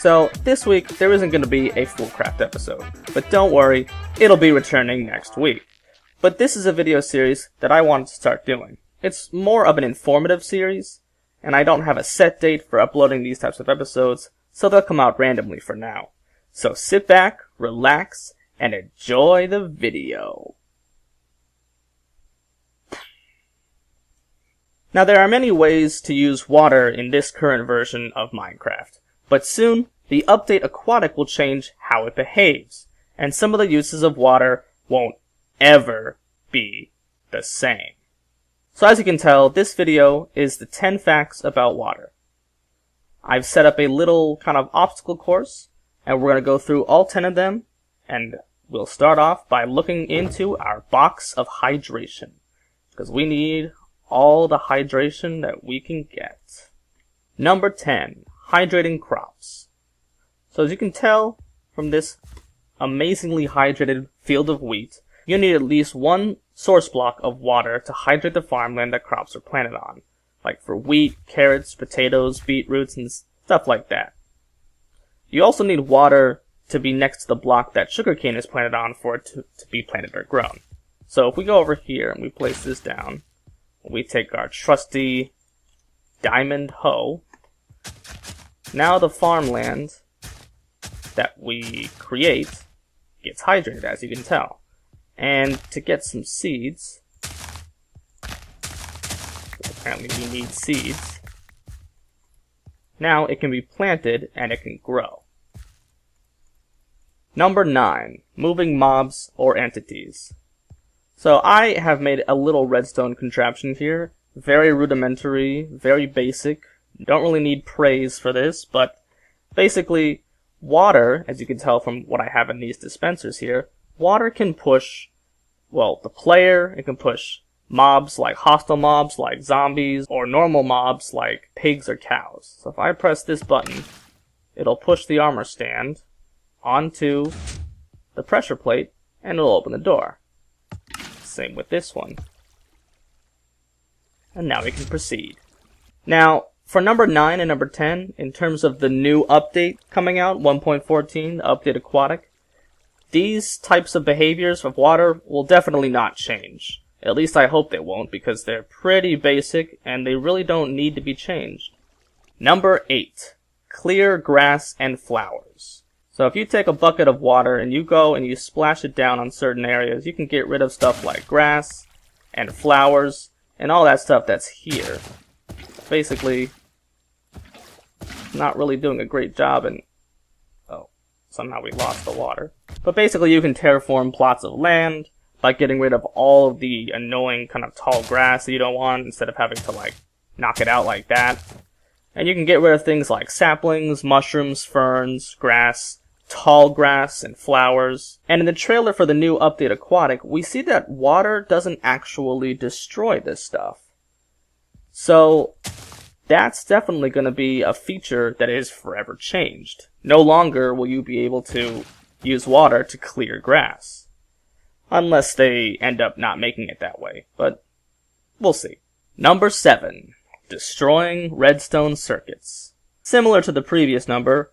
So this week there isn't going to be a full craft episode, but don't worry, it'll be returning next week. But this is a video series that I wanted to start doing. It's more of an informative series, and I don't have a set date for uploading these types of episodes, so they'll come out randomly for now. So sit back, relax, and enjoy the video. Now there are many ways to use water in this current version of Minecraft, but soon the update Aquatic will change how it behaves, and some of the uses of water won't ever be the same. So as you can tell, this video is the 10 facts about water. I've set up a little kind of obstacle course, and we're going to go through all 10 of them, and we'll start off by looking into our box of hydration, because we need all the hydration that we can get. Number 10, hydrating crops. So as you can tell from this amazingly hydrated field of wheat, you need at least one source block of water to hydrate the farmland that crops are planted on, like for wheat, carrots, potatoes, beetroots, and stuff like that. You also need water to be next to the block that sugarcane is planted on for it to be planted or grown. So if we go over here and we place this down, we take our trusty diamond hoe. Now the farmland that we create gets hydrated, as you can tell. And to get some seeds, apparently we need seeds, now it can be planted and it can grow. Number 9, moving mobs or entities. So I have made a little redstone contraption here, very rudimentary, very basic, don't really need praise for this, but basically water, as you can tell from what I have in these dispensers here, water can push, well, the player, it can push mobs like hostile mobs like zombies, or normal mobs like pigs or cows. So if I press this button, it'll push the armor stand onto the pressure plate, and it'll open the door. Same with this one. And now we can proceed. Now, for number 9 and number 10, in terms of the new update coming out, 1.14, Update Aquatic, these types of behaviors of water will definitely not change. At least I hope they won't, because they're pretty basic and they really don't need to be changed. Number 8, clear grass and flowers. So if you take a bucket of water and you go and you splash it down on certain areas, you can get rid of stuff like grass and flowers and all that stuff that's here. Basically, not really doing a great job, and oh, somehow we lost the water. But basically you can terraform plots of land by getting rid of all of the annoying kind of tall grass that you don't want, instead of having to like knock it out like that. And you can get rid of things like saplings, mushrooms, ferns, grass, tall grass, and flowers. And in the trailer for the new Update Aquatic, we see that water doesn't actually destroy this stuff. So that's definitely going to be a feature that is forever changed. No longer will you be able to use water to clear grass. Unless they end up not making it that way, but we'll see. Number 7, destroying redstone circuits. Similar to the previous number,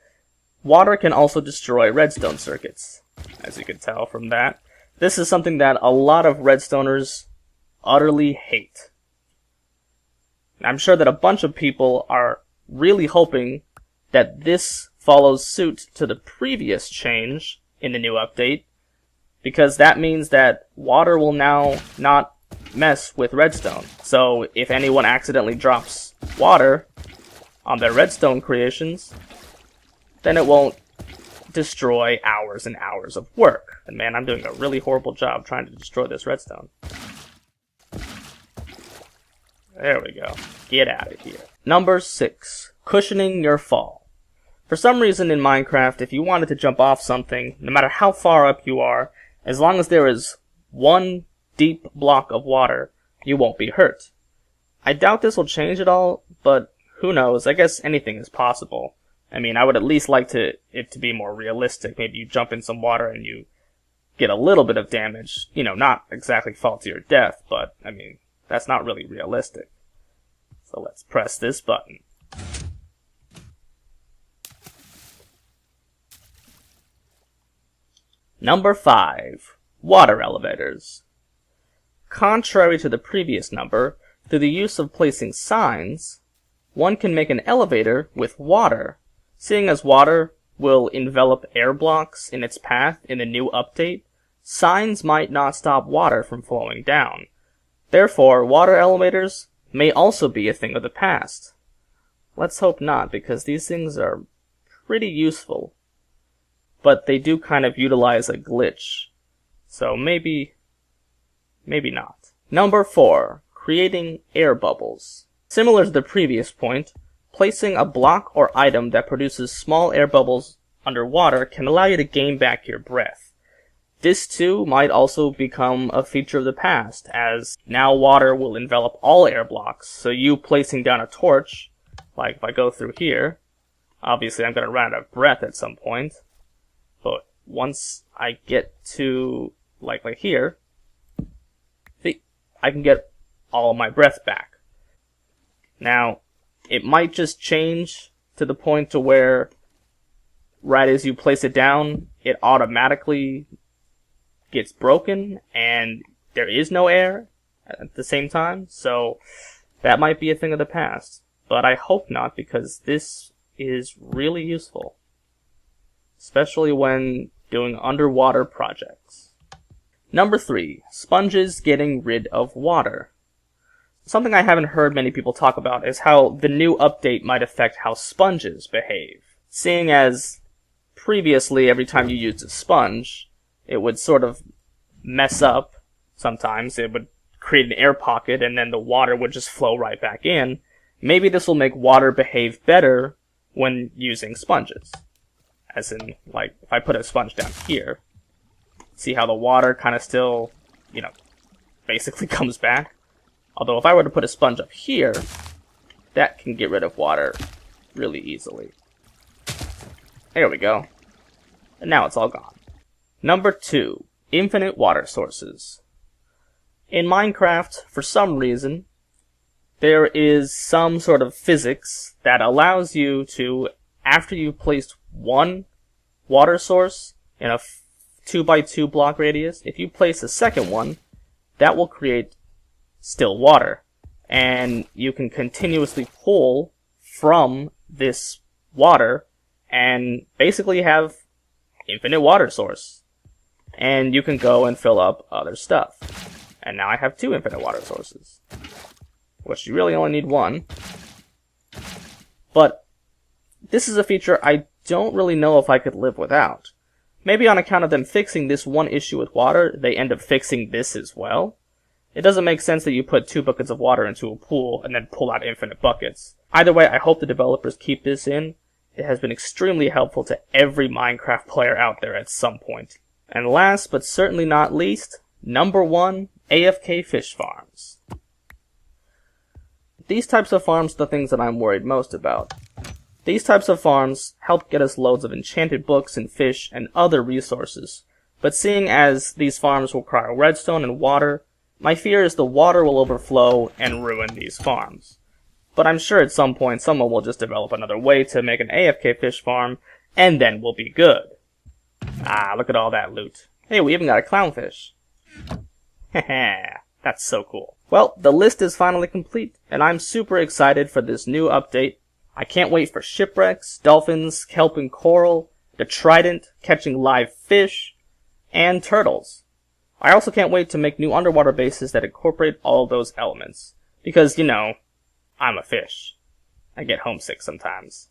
water can also destroy redstone circuits, as you can tell from that. This is something that a lot of redstoners utterly hate. I'm sure that a bunch of people are really hoping that this follows suit to the previous change in the new update, because that means that water will now not mess with redstone. So if anyone accidentally drops water on their redstone creations, then it won't destroy hours and hours of work. And man, I'm doing a really horrible job trying to destroy this redstone. There we go. Get out of here. Number 6, cushioning your fall. For some reason in Minecraft, if you wanted to jump off something, no matter how far up you are, as long as there is one deep block of water, you won't be hurt. I doubt this will change at all, but who knows? I guess anything is possible. I mean, I would at least like it to be more realistic. Maybe you jump in some water and you get a little bit of damage. You know, not exactly fall to your death, but, I mean, that's not really realistic. So let's press this button. Number 5. Water elevators. Contrary to the previous number, through the use of placing signs, one can make an elevator with water. Seeing as water will envelop air blocks in its path in the new update, signs might not stop water from flowing down. Therefore, water elevators may also be a thing of the past. Let's hope not, because these things are pretty useful. But they do kind of utilize a glitch. So maybe not. Number 4. Creating air bubbles. Similar to the previous point, placing a block or item that produces small air bubbles underwater can allow you to gain back your breath. This too might also become a feature of the past, as now water will envelop all air blocks, so you placing down a torch, like if I go through here, obviously I'm going to run out of breath at some point, but once I get to, like here, I can get all of my breath back. Now, it might just change to the point to where right as you place it down, it automatically gets broken and there is no air at the same time. So that might be a thing of the past. But I hope not, because this is really useful. Especially when doing underwater projects. Number 3. Sponges getting rid of water. Something I haven't heard many people talk about is how the new update might affect how sponges behave. Seeing as previously every time you used a sponge, it would sort of mess up sometimes. It would create an air pocket and then the water would just flow right back in. Maybe this will make water behave better when using sponges. As in, like, if I put a sponge down here, see how the water kind of still, basically comes back? Although if I were to put a sponge up here, that can get rid of water really easily. There we go. And now it's all gone. Number 2. Infinite water sources. In Minecraft, for some reason, there is some sort of physics that allows you to, after you've placed one water source in a 2x2 block radius, if you place a second one, that will create still water. And you can continuously pull from this water and basically have infinite water source. And you can go and fill up other stuff. And now I have 2 infinite water sources, which you really only need 1. But this is a feature I don't really know if I could live without. Maybe on account of them fixing this one issue with water, they end up fixing this as well. It doesn't make sense that you put 2 buckets of water into a pool and then pull out infinite buckets. Either way, I hope the developers keep this in. It has been extremely helpful to every Minecraft player out there at some point. And last, but certainly not least, number 1, AFK fish farms. These types of farms are the things that I'm worried most about. These types of farms help get us loads of enchanted books and fish and other resources. But seeing as these farms require redstone and water, my fear is the water will overflow and ruin these farms. But I'm sure at some point someone will just develop another way to make an AFK fish farm, and then we'll be good. Ah, look at all that loot. Hey, we even got a clownfish. Heh, that's so cool. Well, the list is finally complete, and I'm super excited for this new update. I can't wait for shipwrecks, dolphins, kelp and coral, the trident, catching live fish, and turtles. I also can't wait to make new underwater bases that incorporate all those elements. Because, I'm a fish. I get homesick sometimes.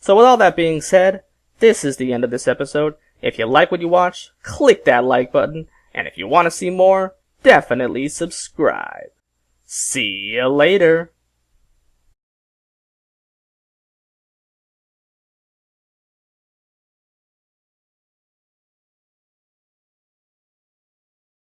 So with all that being said, this is the end of this episode. If you like what you watch, click that like button. And if you want to see more, definitely subscribe. See you later.